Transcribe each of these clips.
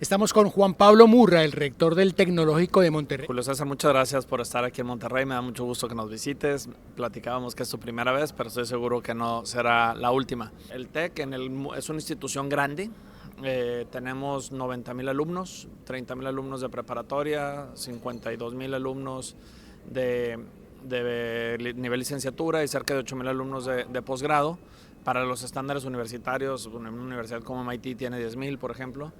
Estamos con Juan Pablo Murra, el rector del Tecnológico de Monterrey. Julio César, muchas gracias por estar aquí en Monterrey, me da mucho gusto que nos visites. Platicábamos que es tu primera vez, pero estoy seguro que no será la última. El TEC es una institución grande, tenemos 90,000 alumnos, 30,000 alumnos de preparatoria, 52,000 alumnos de nivel licenciatura y cerca de 8,000 alumnos de posgrado. Para los estándares universitarios, una universidad como MIT tiene 10,000, por ejemplo.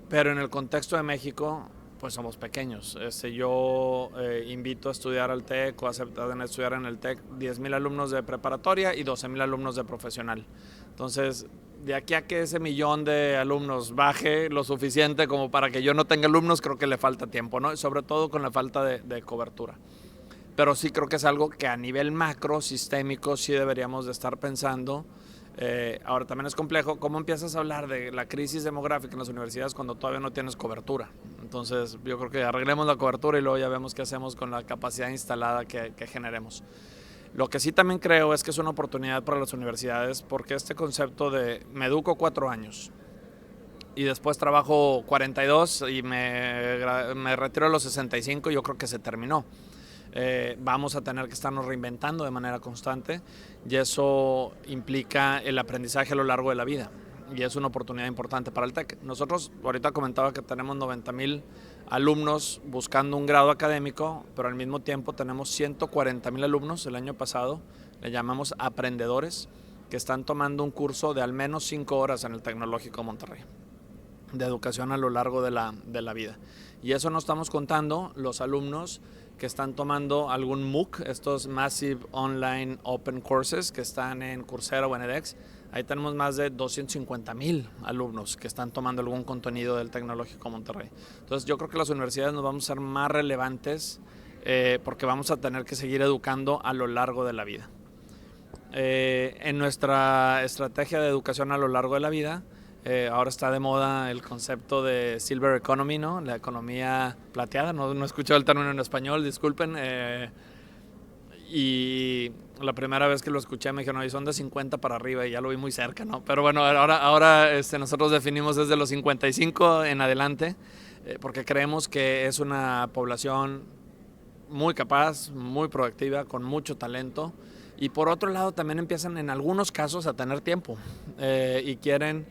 Pero en el contexto de México, pues somos pequeños. Yo invito a estudiar al TEC o a estudiar en el TEC 10,000 alumnos de preparatoria y 12,000 alumnos de profesional. Entonces, de aquí a que ese millón de alumnos baje lo suficiente como para que yo no tenga alumnos, creo que le falta tiempo, ¿no? Sobre todo con la falta de cobertura. Pero sí creo que es algo que a nivel macro, sistémico, sí deberíamos de estar pensando. Ahora también es complejo, ¿cómo empiezas a hablar de la crisis demográfica en las universidades cuando todavía no tienes cobertura? Entonces yo creo que arreglemos la cobertura y luego ya vemos qué hacemos con la capacidad instalada que generemos. Lo que sí también creo es que es una oportunidad para las universidades porque este concepto de me educo 4 años y después trabajo 42 y me retiro a los 65, yo creo que se terminó. Vamos a tener que estarnos reinventando de manera constante y eso implica el aprendizaje a lo largo de la vida y es una oportunidad importante para el TEC. Nosotros ahorita comentaba que tenemos 90,000 alumnos buscando un grado académico, pero al mismo tiempo tenemos 140,000 alumnos el año pasado, le llamamos aprendedores, que están tomando un curso de al menos 5 horas en el Tecnológico de Monterrey de educación a lo largo de la vida. Y eso no estamos contando los alumnos que están tomando algún MOOC, estos Massive Online Open Courses que están en Coursera o en edX. Ahí tenemos más de 250,000 alumnos que están tomando algún contenido del Tecnológico Monterrey. Entonces yo creo que las universidades nos vamos a ser más relevantes porque vamos a tener que seguir educando a lo largo de la vida. En nuestra estrategia de educación a lo largo de la vida, ahora está de moda el concepto de Silver Economy, ¿no? La economía plateada, no he escuchado el término en español, disculpen. Y la primera vez que lo escuché me dijeron, no, son de 50 para arriba y ya lo vi muy cerca, ¿no? Pero bueno, ahora nosotros definimos desde los 55 en adelante, porque creemos que es una población muy capaz, muy proactiva, con mucho talento. Y por otro lado también empiezan en algunos casos a tener tiempo y quieren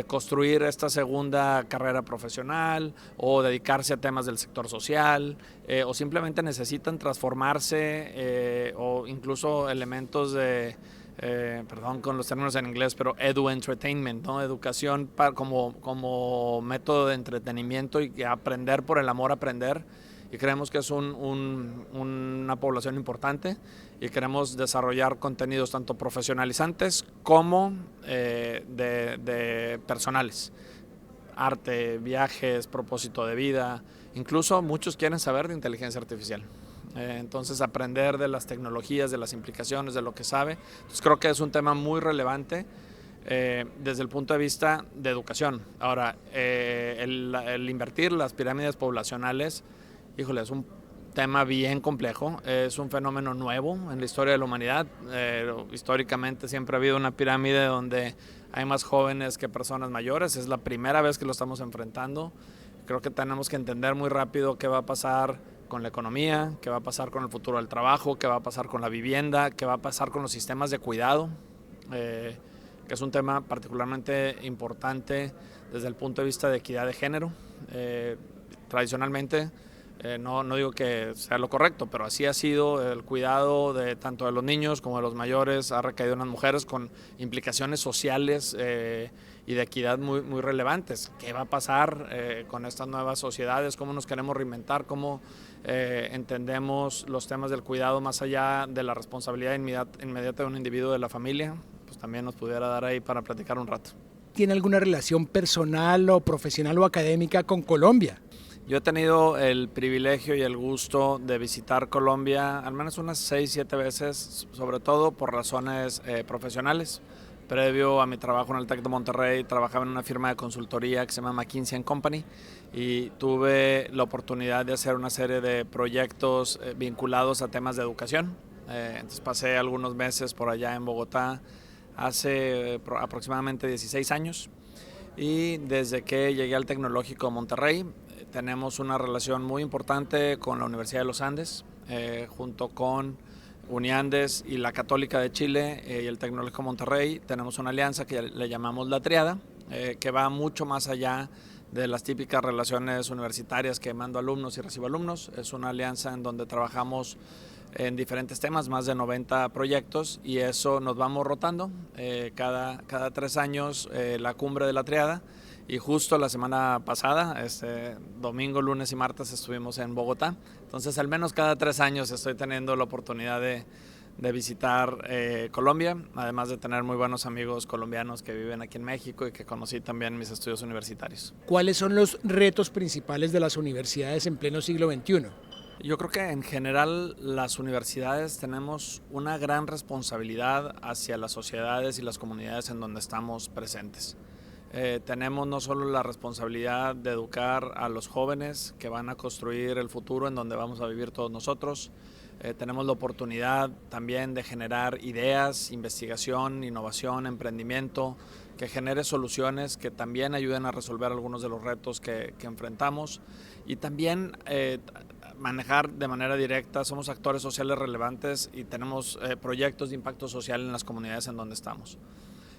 construir esta segunda carrera profesional o dedicarse a temas del sector social o simplemente necesitan transformarse o incluso elementos de, perdón con los términos en inglés, pero edu-entertainment, ¿no? Educación como método de entretenimiento y aprender por el amor a aprender. Y creemos que es una población importante y queremos desarrollar contenidos tanto profesionalizantes como de personales. Arte, viajes, propósito de vida, incluso muchos quieren saber de inteligencia artificial. Entonces aprender de las tecnologías, de las implicaciones, de lo que sabe. Entonces creo que es un tema muy relevante desde el punto de vista de educación. Ahora, el invertir las pirámides poblacionales, híjole, es un tema bien complejo, es un fenómeno nuevo en la historia de la humanidad. Históricamente siempre ha habido una pirámide donde hay más jóvenes que personas mayores, es la primera vez que lo estamos enfrentando. Creo que tenemos que entender muy rápido qué va a pasar con la economía, qué va a pasar con el futuro del trabajo, qué va a pasar con la vivienda, qué va a pasar con los sistemas de cuidado, que es un tema particularmente importante desde el punto de vista de equidad de género. Tradicionalmente, no digo que sea lo correcto, pero así ha sido el cuidado de tanto de los niños como de los mayores, ha recaído en las mujeres con implicaciones sociales y de equidad muy relevantes. ¿Qué va a pasar con estas nuevas sociedades? ¿Cómo nos queremos reinventar? ¿Cómo entendemos los temas del cuidado más allá de la responsabilidad inmediata de un individuo de la familia? Pues también nos pudiera dar ahí para platicar un rato. ¿Tiene alguna relación personal o profesional o académica con Colombia? Yo he tenido el privilegio y el gusto de visitar Colombia al menos unas 6-7 veces, sobre todo por razones profesionales. Previo a mi trabajo en el TEC de Monterrey, trabajaba en una firma de consultoría que se llama McKinsey & Company y tuve la oportunidad de hacer una serie de proyectos vinculados a temas de educación. Entonces pasé algunos meses por allá en Bogotá hace aproximadamente 16 años. Y desde que llegué al Tecnológico de Monterrey, tenemos una relación muy importante con la Universidad de los Andes, junto con Uniandes y la Católica de Chile y el Tecnológico de Monterrey. Tenemos una alianza que le llamamos La Triada, que va mucho más allá de las típicas relaciones universitarias que mando alumnos y recibo alumnos. Es una alianza en donde trabajamos en diferentes temas, más de 90 proyectos, y eso nos vamos rotando cada 3 años, la cumbre de la Triada. Y justo la semana pasada, domingo, lunes y martes, estuvimos en Bogotá. Entonces, al menos cada 3 años estoy teniendo la oportunidad de visitar Colombia, además de tener muy buenos amigos colombianos que viven aquí en México y que conocí también en mis estudios universitarios. ¿Cuáles son los retos principales de las universidades en pleno siglo XXI? Yo creo que en general las universidades tenemos una gran responsabilidad hacia las sociedades y las comunidades en donde estamos presentes. Tenemos no solo la responsabilidad de educar a los jóvenes que van a construir el futuro en donde vamos a vivir todos nosotros, tenemos la oportunidad también de generar ideas, investigación, innovación, emprendimiento, que genere soluciones que también ayuden a resolver algunos de los retos que enfrentamos, y también manejar de manera directa. Somos actores sociales relevantes y tenemos proyectos de impacto social en las comunidades en donde estamos.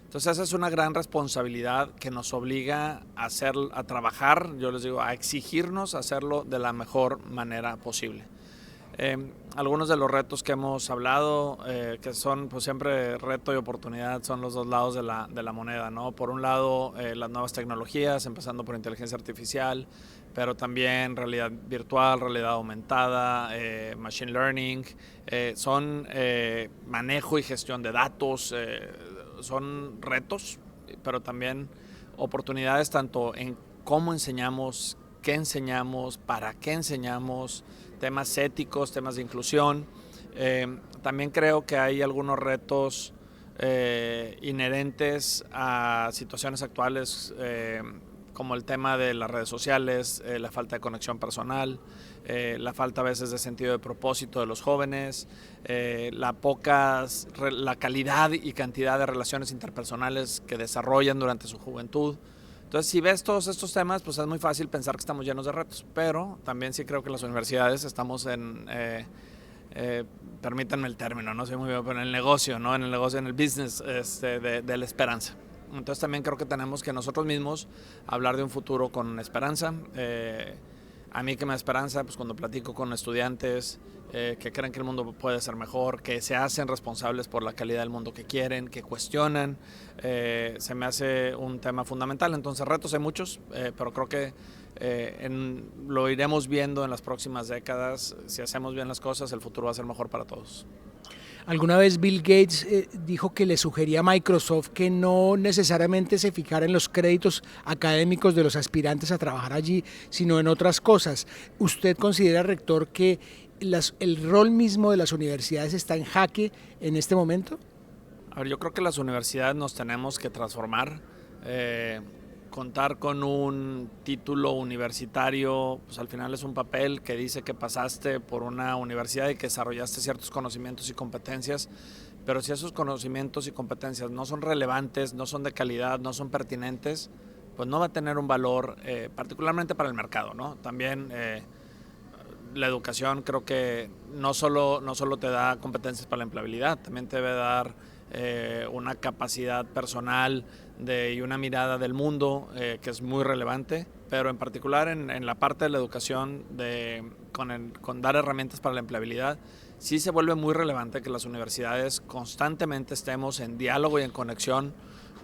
Entonces esa es una gran responsabilidad que nos obliga a trabajar, yo les digo, a exigirnos hacerlo de la mejor manera posible. Algunos de los retos que hemos hablado, que son pues siempre reto y oportunidad, son los dos lados de la moneda, ¿no? Por un lado, las nuevas tecnologías, empezando por inteligencia artificial, pero también realidad virtual, realidad aumentada, machine learning, son manejo y gestión de datos, son retos, pero también oportunidades tanto en cómo enseñamos, qué enseñamos, para qué enseñamos, temas éticos, temas de inclusión. También creo que hay algunos retos inherentes a situaciones actuales, como el tema de las redes sociales, la falta de conexión personal, la falta a veces de sentido de propósito de los jóvenes, la calidad y cantidad de relaciones interpersonales que desarrollan durante su juventud. Entonces, si ves todos estos temas, pues es muy fácil pensar que estamos llenos de retos, pero también sí creo que las universidades estamos permítanme el término, no sé muy bien, pero en el negocio, ¿no? En el business de la esperanza. Entonces también creo que tenemos que nosotros mismos hablar de un futuro con esperanza. A mí que me da esperanza, pues cuando platico con estudiantes que creen que el mundo puede ser mejor, que se hacen responsables por la calidad del mundo que quieren, que cuestionan, se me hace un tema fundamental. Entonces retos hay muchos, pero creo que lo iremos viendo en las próximas décadas. Si hacemos bien las cosas, el futuro va a ser mejor para todos. Alguna vez Bill Gates dijo que le sugería a Microsoft que no necesariamente se fijara en los créditos académicos de los aspirantes a trabajar allí, sino en otras cosas. ¿Usted considera, rector, que el rol mismo de las universidades está en jaque en este momento? A ver, yo creo que las universidades nos tenemos que transformar. Contar con un título universitario, pues al final es un papel que dice que pasaste por una universidad y que desarrollaste ciertos conocimientos y competencias, pero si esos conocimientos y competencias no son relevantes, no son de calidad, no son pertinentes, pues no va a tener un valor, particularmente para el mercado, ¿no? También la educación creo que no solo te da competencias para la empleabilidad, también te debe dar una capacidad personal y una mirada del mundo que es muy relevante, pero en particular en la parte de la educación, con dar herramientas para la empleabilidad, sí se vuelve muy relevante que las universidades constantemente estemos en diálogo y en conexión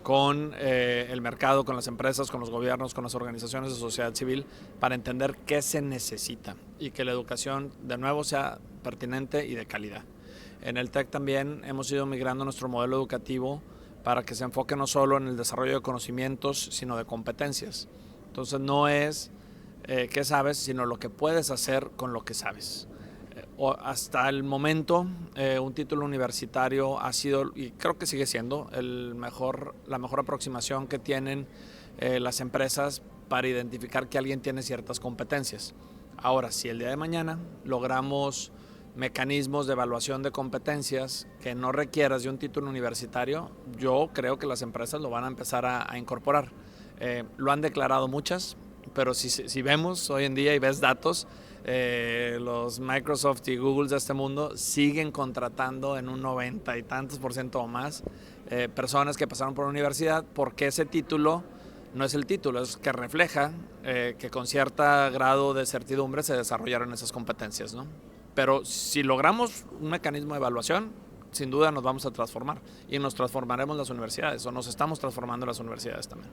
con el mercado, con las empresas, con los gobiernos, con las organizaciones de sociedad civil, para entender qué se necesita y que la educación de nuevo sea pertinente y de calidad. En el TEC también hemos ido migrando nuestro modelo educativo para que se enfoque no solo en el desarrollo de conocimientos, sino de competencias. Entonces no es qué sabes, sino lo que puedes hacer con lo que sabes. Hasta el momento, un título universitario ha sido, y creo que sigue siendo, la mejor aproximación que tienen las empresas para identificar que alguien tiene ciertas competencias. Ahora, si el día de mañana logramos mecanismos de evaluación de competencias que no requieras de un título universitario, yo creo que las empresas lo van a empezar a incorporar. Lo han declarado muchas, pero si vemos hoy en día y ves datos, los Microsoft y Google de este mundo siguen contratando en un 90 y tantos % o más personas que pasaron por la universidad, porque ese título no es el título, es que refleja que con cierto grado de certidumbre se desarrollaron esas competencias, ¿no? Pero si logramos un mecanismo de evaluación, sin duda nos vamos a transformar y nos transformaremos las universidades, o nos estamos transformando las universidades también.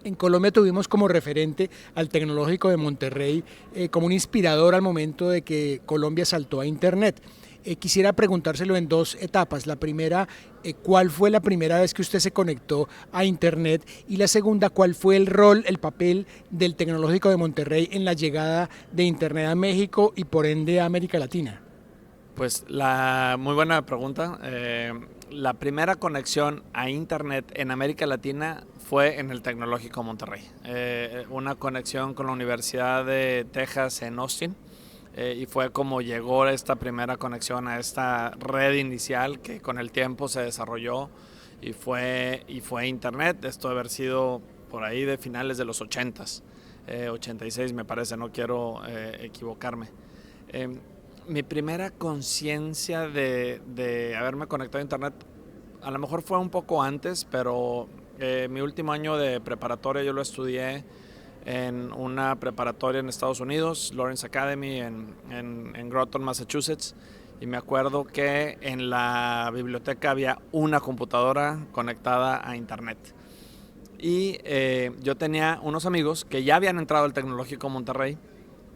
En Colombia tuvimos como referente al Tecnológico de Monterrey como un inspirador al momento de que Colombia saltó a Internet. Quisiera preguntárselo en dos etapas. La primera, ¿cuál fue la primera vez que usted se conectó a Internet? Y la segunda, ¿cuál fue el rol, el papel del Tecnológico de Monterrey en la llegada de Internet a México y por ende a América Latina? Pues muy buena pregunta. La primera conexión a Internet en América Latina fue en el Tecnológico Monterrey. Una conexión con la Universidad de Texas en Austin. Y fue como llegó esta primera conexión a esta red inicial que con el tiempo se desarrolló y fue Internet. Esto debe haber sido por ahí de finales de los 80s, 86 me parece, no quiero equivocarme. Mi primera conciencia de haberme conectado a Internet a lo mejor fue un poco antes, pero mi último año de preparatoria yo lo estudié en una preparatoria en Estados Unidos, Lawrence Academy en Groton, Massachusetts, y me acuerdo que en la biblioteca había una computadora conectada a Internet. Y yo tenía unos amigos que ya habían entrado al Tecnológico Monterrey,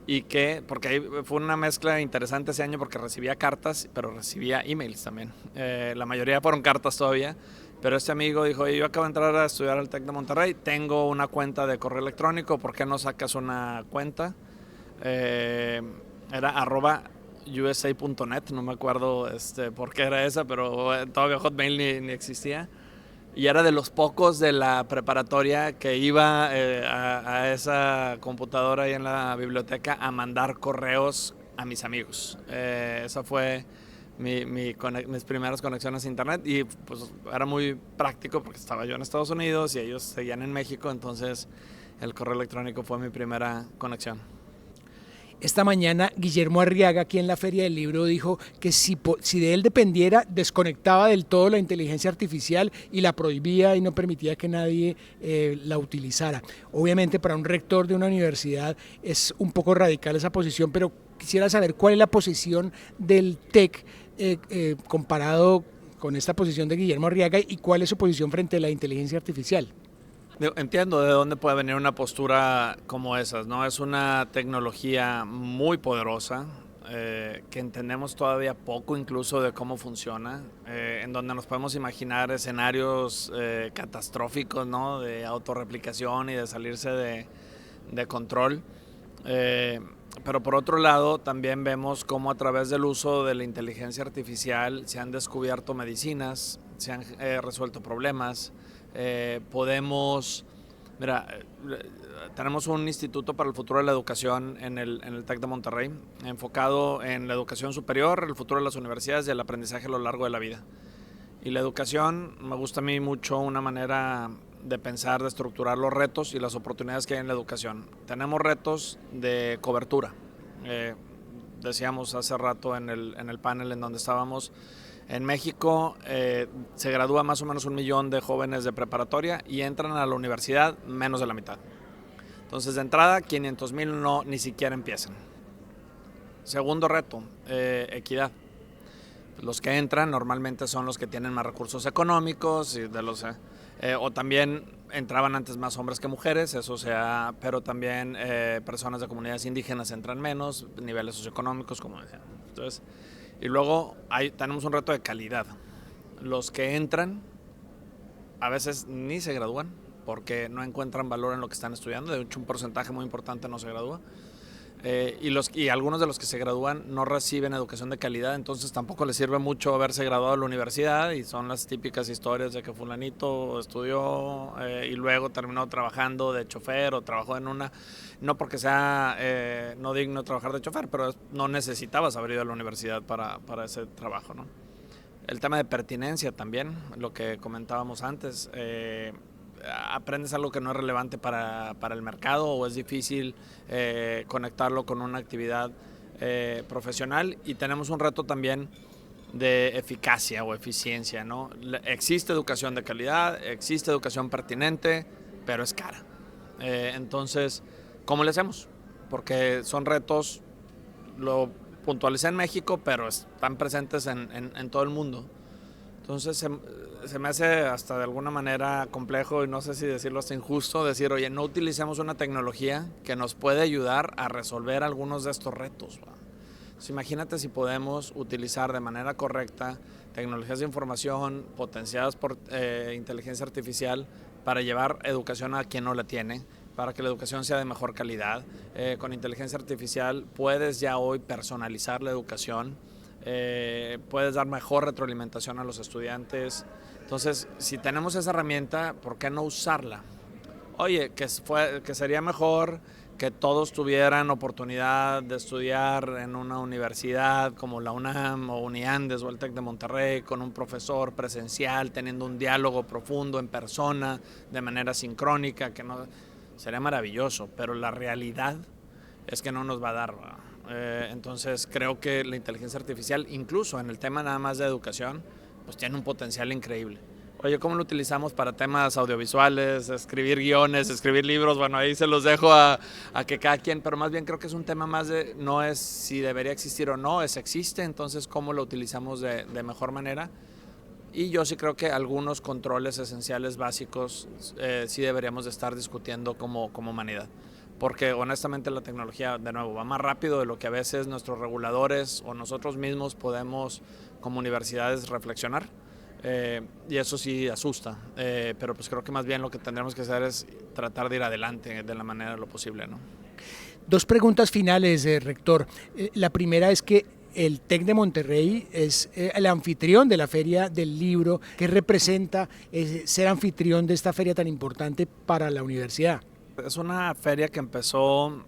y porque ahí fue una mezcla interesante ese año porque recibía cartas, pero recibía emails también. La mayoría fueron cartas todavía, pero este amigo dijo, yo acabo de entrar a estudiar al TEC de Monterrey, tengo una cuenta de correo electrónico, ¿por qué no sacas una cuenta? Era @usa.net, no me acuerdo por qué era esa, pero todavía Hotmail ni existía. Y era de los pocos de la preparatoria que iba a esa computadora ahí en la biblioteca a mandar correos a mis amigos. Esa fue mis primeras conexiones a Internet y pues era muy práctico porque estaba yo en Estados Unidos y ellos seguían en México, entonces el correo electrónico fue mi primera conexión. Esta mañana Guillermo Arriaga, aquí en la Feria del Libro, dijo que si de él dependiera, desconectaba del todo la inteligencia artificial y la prohibía y no permitía que nadie la utilizara. Obviamente para un rector de una universidad es un poco radical esa posición, pero quisiera saber cuál es la posición del TEC comparado con esta posición de Guillermo Arriaga y cuál es su posición frente a la inteligencia artificial. Entiendo de dónde puede venir una postura como esas, ¿no? Es una tecnología muy poderosa, que entendemos todavía poco incluso de cómo funciona, en donde nos podemos imaginar escenarios catastróficos, ¿no? De autorreplicación y de salirse de control. Pero por otro lado, también vemos cómo a través del uso de la inteligencia artificial se han descubierto medicinas, se han resuelto problemas. Tenemos un Instituto para el Futuro de la Educación en el TEC de Monterrey, enfocado en la educación superior, el futuro de las universidades y el aprendizaje a lo largo de la vida. Y la educación, me gusta a mí mucho una manera de pensar, de estructurar los retos y las oportunidades que hay en la educación. Tenemos retos de cobertura. Decíamos hace rato en el panel en donde estábamos, en México se gradúa más o menos 1 millón de jóvenes de preparatoria y entran a la universidad menos de la mitad. Entonces, de entrada, 500,000 ni siquiera empiezan. Segundo reto, equidad. Los que entran normalmente son los que tienen más recursos económicos y o también entraban antes más hombres que mujeres, pero también personas de comunidades indígenas entran menos, niveles socioeconómicos, como decía. Entonces, y luego tenemos un reto de calidad. Los que entran a veces ni se gradúan porque no encuentran valor en lo que están estudiando, de hecho un porcentaje muy importante no se gradúa. Y algunos de los que se gradúan no reciben educación de calidad, entonces tampoco les sirve mucho haberse graduado de la universidad y son las típicas historias de que fulanito estudió y luego terminó trabajando de chofer o trabajó en no porque sea no digno trabajar de chofer, pero no necesitabas haber ido a la universidad para ese trabajo, ¿no? El tema de pertinencia también, lo que comentábamos antes, aprendes algo que no es relevante para el mercado o es difícil conectarlo con una actividad profesional. Y tenemos un reto también de eficacia o eficiencia, ¿no? Existe educación de calidad, existe educación pertinente, pero es cara. Entonces, ¿cómo le hacemos? Porque son retos, lo puntualicé en México, pero están presentes en todo el mundo. Entonces se me hace hasta de alguna manera complejo, y no sé si decirlo hasta injusto, decir, oye, no utilicemos una tecnología que nos puede ayudar a resolver algunos de estos retos. Entonces, imagínate si podemos utilizar de manera correcta tecnologías de información potenciadas por inteligencia artificial para llevar educación a quien no la tiene, para que la educación sea de mejor calidad. Con inteligencia artificial puedes ya hoy personalizar la educación, puedes dar mejor retroalimentación a los estudiantes. Entonces, si tenemos esa herramienta, ¿por qué no usarla? Oye, que sería mejor que todos tuvieran oportunidad de estudiar en una universidad como la UNAM o Uniandes o el TEC de Monterrey, con un profesor presencial, teniendo un diálogo profundo en persona, de manera sincrónica, que no sería maravilloso, pero la realidad es que no nos va a dar. Entonces creo que la inteligencia artificial, incluso en el tema nada más de educación, pues tiene un potencial increíble. Oye, ¿cómo lo utilizamos para temas audiovisuales, escribir guiones, escribir libros? Bueno, ahí se los dejo a que cada quien, pero más bien creo que es un tema más de, no es si debería existir o no, existe, entonces cómo lo utilizamos de mejor manera. Y yo sí creo que algunos controles esenciales básicos sí deberíamos de estar discutiendo como humanidad. Porque honestamente la tecnología, de nuevo, va más rápido de lo que a veces nuestros reguladores o nosotros mismos podemos como universidades reflexionar. Y eso sí asusta, pero pues creo que más bien lo que tendremos que hacer es tratar de ir adelante de la manera de lo posible, ¿no? Dos preguntas finales, rector. La primera es que el TEC de Monterrey es el anfitrión de la Feria del Libro. ¿Qué representa ser anfitrión de esta feria tan importante para la universidad? Es una feria que empezó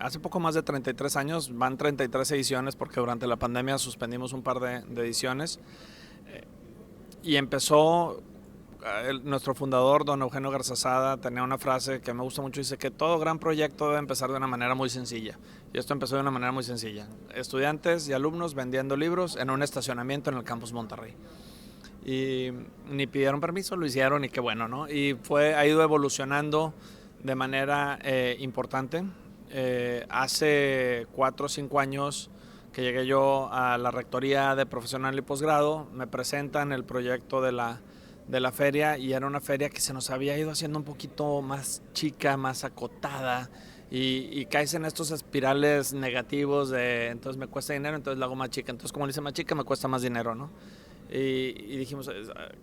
hace poco más de 33 años, van 33 ediciones porque durante la pandemia suspendimos un par de ediciones. Y empezó, nuestro fundador, don Eugenio Garzazada, tenía una frase que me gusta mucho, dice que todo gran proyecto debe empezar de una manera muy sencilla. Y esto empezó de una manera muy sencilla. Estudiantes y alumnos vendiendo libros en un estacionamiento en el campus Monterrey. Y ni pidieron permiso, lo hicieron y qué bueno, ¿no? Y ha ido evolucionando de manera importante. Hace 4 o 5 años que llegué yo a la rectoría de profesional y posgrado, me presentan el proyecto de la feria, y era una feria que se nos había ido haciendo un poquito más chica, más acotada, y caes en estos espirales negativos de entonces me cuesta dinero, entonces la hago más chica, entonces como le hice más chica me cuesta más dinero, ¿no? Y dijimos,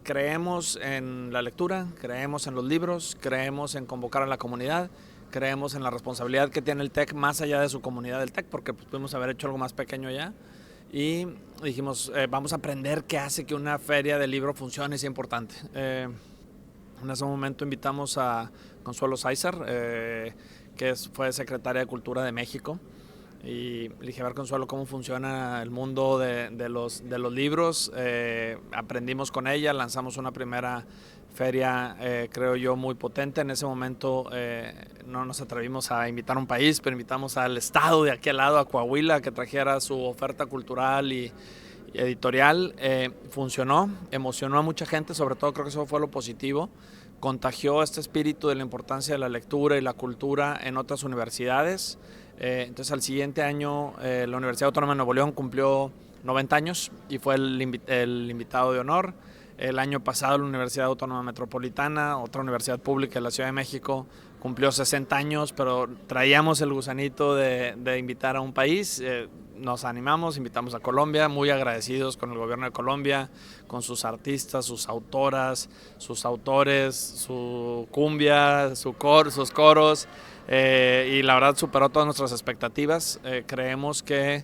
creemos en la lectura, creemos en los libros, creemos en convocar a la comunidad, creemos en la responsabilidad que tiene el TEC más allá de su comunidad del TEC, porque pues, pudimos haber hecho algo más pequeño ya. Y dijimos, vamos a aprender qué hace que una feria de libro funcione y sea importante. En ese momento invitamos a Consuelo Sáizar, que fue secretaria de Cultura de México. Y le dije, a ver, Consuelo, cómo funciona el mundo de los libros. Aprendimos con ella, lanzamos una primera feria, creo yo, muy potente. En ese momento no nos atrevimos a invitar a un país, pero invitamos al estado de aquí al lado, a Coahuila, que trajera su oferta cultural y editorial. Funcionó, emocionó a mucha gente, sobre todo creo que eso fue lo positivo. Contagió este espíritu de la importancia de la lectura y la cultura en otras universidades. Entonces al siguiente año la Universidad Autónoma de Nuevo León cumplió 90 años y fue el invitado de honor. El año pasado la Universidad Autónoma Metropolitana, otra universidad pública de la Ciudad de México, cumplió 60 años, pero traíamos el gusanito de invitar a un país. Nos animamos, invitamos a Colombia, muy agradecidos con el gobierno de Colombia, con sus artistas, sus autoras, sus autores, su cumbia, sus coros, y la verdad superó todas nuestras expectativas. Creemos que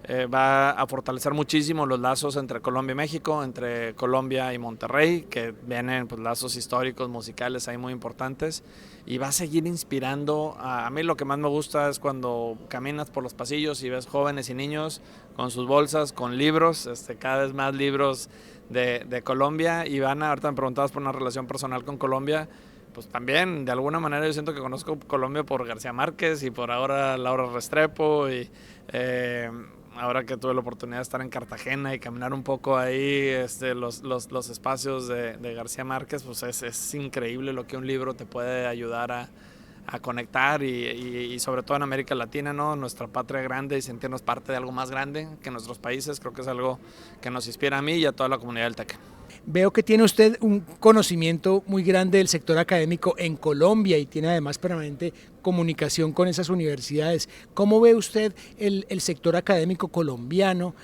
Va a fortalecer muchísimo los lazos entre Colombia y México, entre Colombia y Monterrey, que vienen pues, lazos históricos, musicales ahí muy importantes, y va a seguir inspirando. A mí lo que más me gusta es cuando caminas por los pasillos y ves jóvenes y niños con sus bolsas, con libros, cada vez más libros de Colombia, y ahorita me preguntabas por una relación personal con Colombia. Pues también, de alguna manera, yo siento que conozco Colombia por García Márquez y por ahora Laura Restrepo, y ahora que tuve la oportunidad de estar en Cartagena y caminar un poco ahí los espacios de García Márquez, pues es increíble lo que un libro te puede ayudar a conectar y sobre todo en América Latina, ¿no? Nuestra patria grande y sentirnos parte de algo más grande que nuestros países, creo que es algo que nos inspira a mí y a toda la comunidad del TEC. Veo que tiene usted un conocimiento muy grande del sector académico en Colombia y tiene además permanente comunicación con esas universidades. ¿Cómo ve usted el sector académico colombiano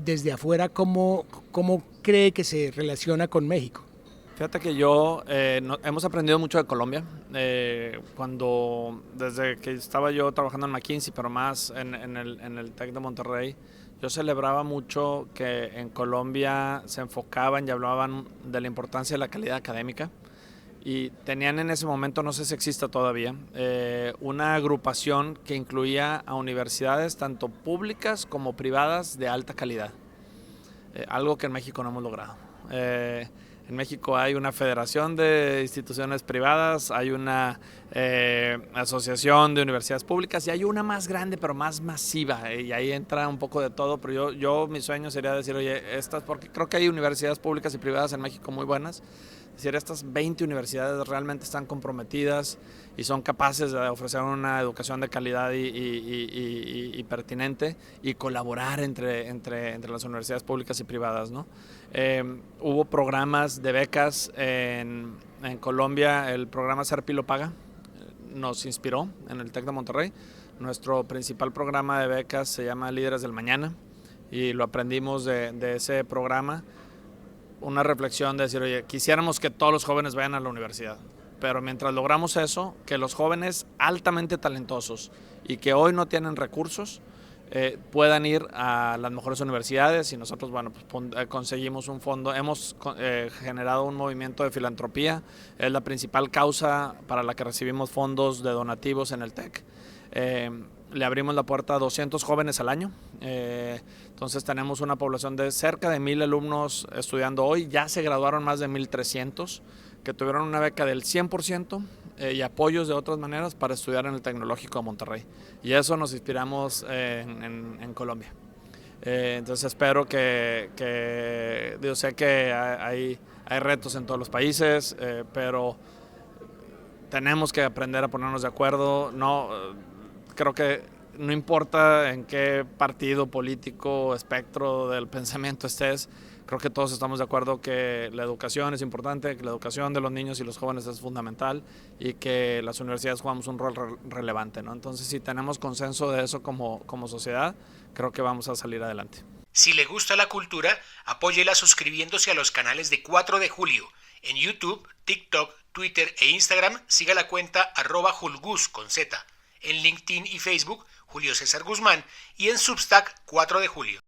desde afuera? ¿Cómo cree que se relaciona con México? Fíjate que hemos aprendido mucho de Colombia. Desde que estaba yo trabajando en McKinsey, pero más en el TEC de Monterrey, yo celebraba mucho que en Colombia se enfocaban y hablaban de la importancia de la calidad académica, y tenían en ese momento, no sé si exista todavía, una agrupación que incluía a universidades tanto públicas como privadas de alta calidad, algo que en México no hemos logrado. En México hay una federación de instituciones privadas, hay una asociación de universidades públicas y hay una más grande pero más masiva, y ahí entra un poco de todo, pero mi sueño sería decir, oye, porque creo que hay universidades públicas y privadas en México muy buenas. Es decir, estas 20 universidades realmente están comprometidas y son capaces de ofrecer una educación de calidad y pertinente, y colaborar entre las universidades públicas y privadas, ¿no? Hubo programas de becas en Colombia. El programa Serpi lo paga, nos inspiró en el TEC de Monterrey. Nuestro principal programa de becas se llama Líderes del Mañana, y lo aprendimos de ese programa. Una reflexión de decir, oye, quisiéramos que todos los jóvenes vayan a la universidad, pero mientras logramos eso, que los jóvenes altamente talentosos y que hoy no tienen recursos puedan ir a las mejores universidades, y nosotros, bueno, pues conseguimos un fondo, hemos generado un movimiento de filantropía, es la principal causa para la que recibimos fondos de donativos en el TEC. Le abrimos la puerta a 200 jóvenes al año, entonces tenemos una población de cerca de 1,000 alumnos estudiando hoy. Ya se graduaron más de 1,300 que tuvieron una beca del 100% y apoyos de otras maneras para estudiar en el Tecnológico de Monterrey, y eso nos inspiramos en Colombia. Entonces espero yo sé que hay retos en todos los países, pero tenemos que aprender a ponernos de acuerdo. Creo que no importa en qué partido político, espectro del pensamiento estés, creo que todos estamos de acuerdo que la educación es importante, que la educación de los niños y los jóvenes es fundamental, y que las universidades jugamos un rol relevante, ¿no? Entonces, si tenemos consenso de eso como sociedad, creo que vamos a salir adelante. Si le gusta la cultura, apóyela suscribiéndose a los canales de 4 de Julio. En YouTube, TikTok, Twitter e Instagram, siga la cuenta @julgus con Z. En LinkedIn y Facebook, Julio César Guzmán, y en Substack 4 de Julio.